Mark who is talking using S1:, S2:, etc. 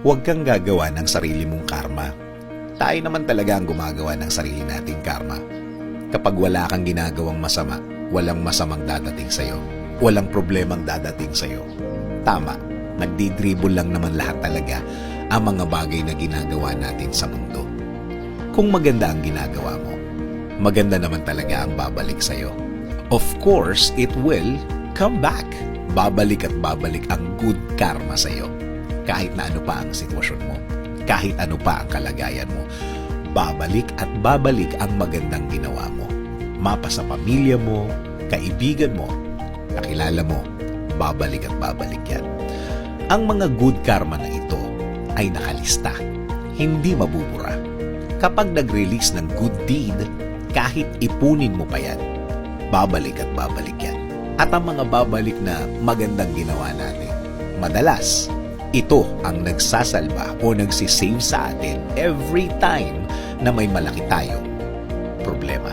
S1: Huwag kang gagawa ng sarili mong karma. Tayo naman talaga ang gumagawa ng sarili nating karma. Kapag wala kang ginagawang masama, walang masamang dadating sa'yo. Walang problemang dadating sa'yo. Tama, nagdidribble lang naman lahat talaga ang mga bagay na ginagawa natin sa mundo. Kung maganda ang ginagawa mo, maganda naman talaga ang babalik sa'yo. Of course, it will come back. Babalik at babalik ang good karma sa'yo. Kahit na ano pa ang sitwasyon mo, kahit ano pa ang kalagayan mo, babalik at babalik ang magandang ginawa mo. Mapa sa pamilya mo, kaibigan mo, kakilala mo, babalik at babalik yan. Ang mga good karma na ito ay nakalista, hindi mabubura. Kapag nag-release ng good deed, kahit ipunin mo pa yan, babalik at babalik yan. At ang mga babalik na magandang ginawa natin, madalas, ito ang nagsasalba o nagsisave sa atin every time na may malaki tayong problema.